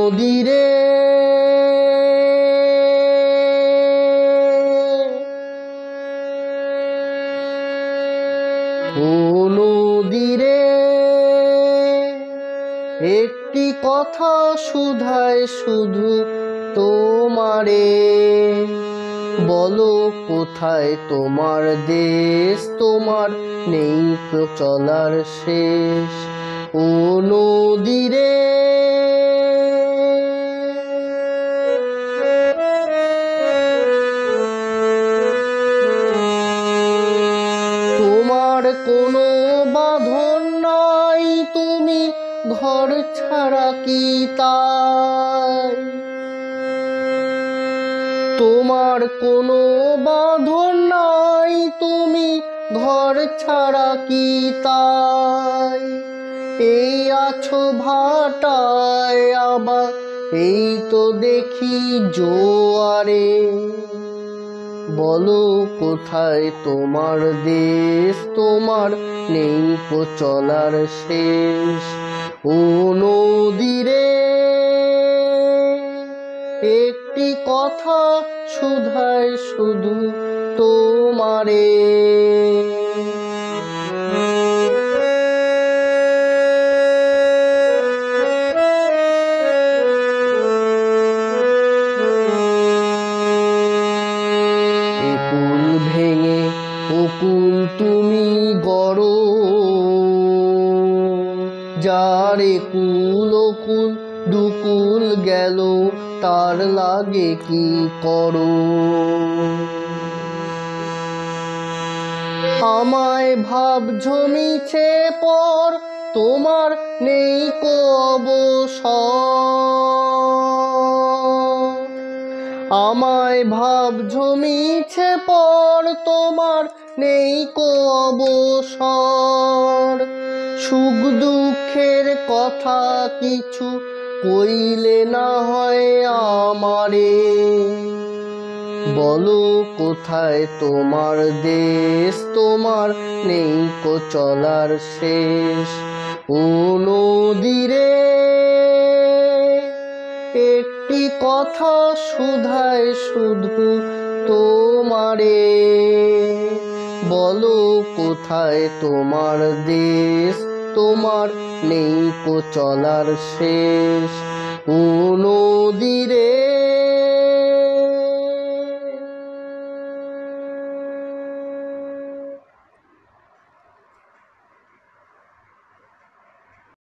নদীরে ও নদীরে একটি কথা শুধায় শুধু তোমারে, বলো কোথায় তোমার দেশ, তোমার নেই তো চলার শেষ। ও নদীরে তোমার কোনো বাঁধন নাই, তুমি ঘর ছাড়া কি তাই? তোমার কোনো বাঁধন নাই, তুমি ঘর ছাড়া কি তাই? এই আছো ভাটায় আবার এই তো দেখি জোয়ারে, বলো কোথায় তোমার দেশ, তোমার নেই তো চলার শেষ। ও নদীরে একটি কথা শুধায় শুধু তোমারে। একুল ভেঙে ওকুল তুমি গড়ো, যার একুল ওকুল দুকুল গেল তার লাগে কি করো? আমায় ভাবছো মিছে পর, তোমার নেই কো অবসর। আমায় ভাবছো মিছে পর, তোমার নেই কো অবসর। সুখ দুঃখের কথা কিছু কইলে না হয় আমারে, বলো কোথায় তোমার দেশ, তোমার নেই কো চলার শেষ। ও নদীরে একটি কথা শুধায় শুধু তোমারে, বলো কোথায় তোমার দেশ, তোমার নেই কো চলার শেষ। ও নদীরে